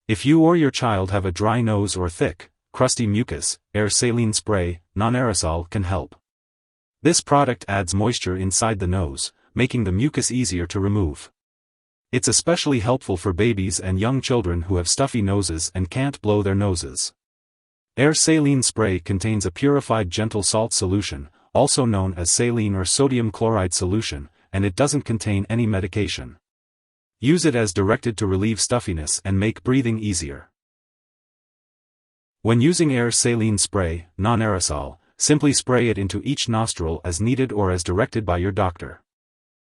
If you or your child have a dry nose or thick, crusty mucus, Ayr Saline Spray, Non-Aerosol can help. This product adds moisture inside the nose, making the mucus easier to remove. It's especially helpful for babies and young children who have stuffy noses and can't blow their noses. Ayr Saline Spray contains a purified gentle salt solution, also known as saline or sodium chloride solution, and it doesn't contain any medication. Use it as directed to relieve stuffiness and make breathing easier. When using Ayr Saline Spray, Non-Aerosol, simply spray it into each nostril as needed or as directed by your doctor.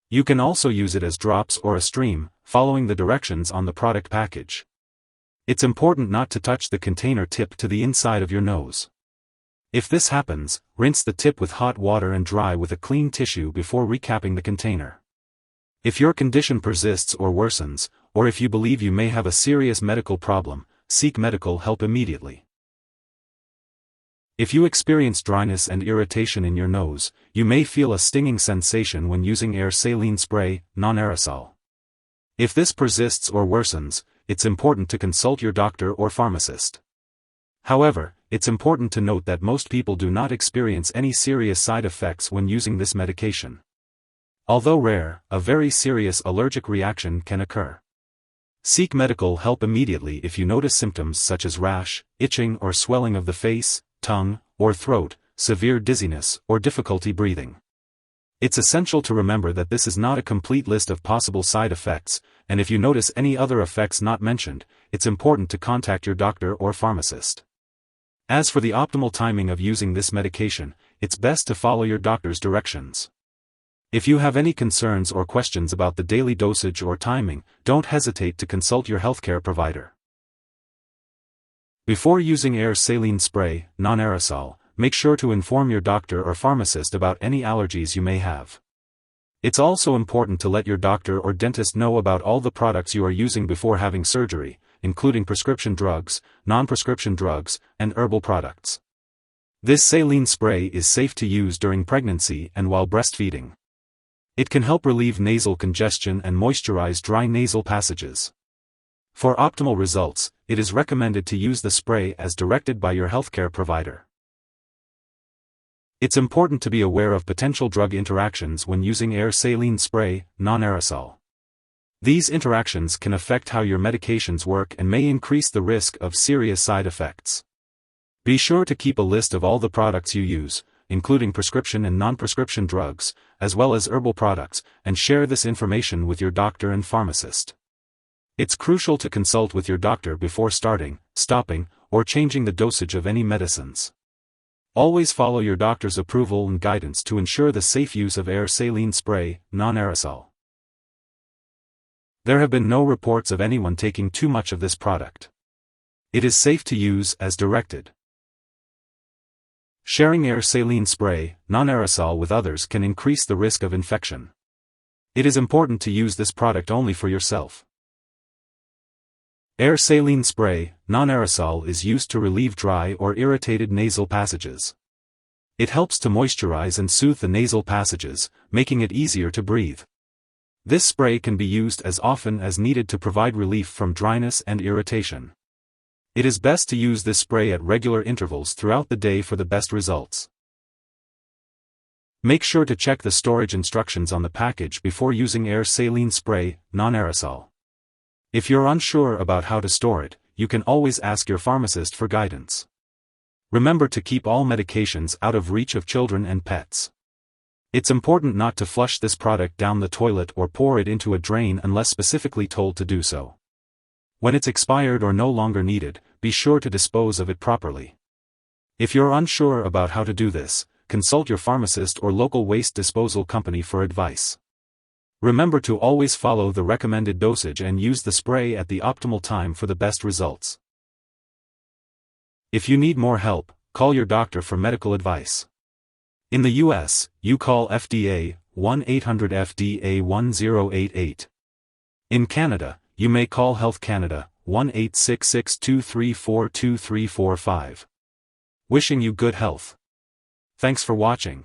You can also use it as drops or a stream, following the directions on the product package. It's important not to touch the container tip to the inside of your nose. If this happens, rinse the tip with hot water and dry with a clean tissue before recapping the container. If your condition persists or worsens, or if you believe you may have a serious medical problem, seek medical help immediately. If you experience dryness and irritation in your nose, you may feel a stinging sensation when using Ayr Saline Spray, Non-Aerosol. If this persists or worsens, it's important to consult your doctor or pharmacist. However, it's important to note that most people do not experience any serious side effects when using this medication. Although rare, a very serious allergic reaction can occur. Seek medical help immediately if you notice symptoms such as rash, itching or swelling of the face, tongue, or throat, severe dizziness, or difficulty breathing. It's essential to remember that this is not a complete list of possible side effects, and if you notice any other effects not mentioned, it's important to contact your doctor or pharmacist. As for the optimal timing of using this medication, it's best to follow your doctor's directions. If you have any concerns or questions about the daily dosage or timing, don't hesitate to consult your healthcare provider. Before using Ayr Saline Spray, Non-Aerosol, make sure to inform your doctor or pharmacist about any allergies you may have. It's also important to let your doctor or dentist know about all the products you are using before having surgery, including prescription drugs, non-prescription drugs, and herbal products. This saline spray is safe to use during pregnancy and while breastfeeding. It can help relieve nasal congestion and moisturize dry nasal passages. For optimal results, it is recommended to use the spray as directed by your healthcare provider. It's important to be aware of potential drug interactions when using Ayr Saline Spray, Non-Aerosol. These interactions can affect how your medications work and may increase the risk of serious side effects. Be sure to keep a list of all the products you use, including prescription and non-prescription drugs, as well as herbal products, and share this information with your doctor and pharmacist. It's crucial to consult with your doctor before starting, stopping, or changing the dosage of any medicines. Always follow your doctor's approval and guidance to ensure the safe use of Ayr Saline Spray, Non-Aerosol. There have been no reports of anyone taking too much of this product. It is safe to use as directed. Sharing Ayr Saline Spray, Non-Aerosol with others can increase the risk of infection. It is important to use this product only for yourself. Ayr Saline Spray, Non-Aerosol is used to relieve dry or irritated nasal passages. It helps to moisturize and soothe the nasal passages, making it easier to breathe. This spray can be used as often as needed to provide relief from dryness and irritation. It is best to use this spray at regular intervals throughout the day for the best results. Make sure to check the storage instructions on the package before using Ayr Saline Spray, Non-Aerosol. If you're unsure about how to store it, you can always ask your pharmacist for guidance. Remember to keep all medications out of reach of children and pets. It's important not to flush this product down the toilet or pour it into a drain unless specifically told to do so. When it's expired or no longer needed, be sure to dispose of it properly. If you're unsure about how to do this, consult your pharmacist or local waste disposal company for advice. Remember to always follow the recommended dosage and use the spray at the optimal time for the best results. If you need more help, call your doctor for medical advice. In the US, you call FDA, 1-800-FDA-1088. In Canada, you may call Health Canada, 1-866-234-2345. Wishing you good health. Thanks for watching.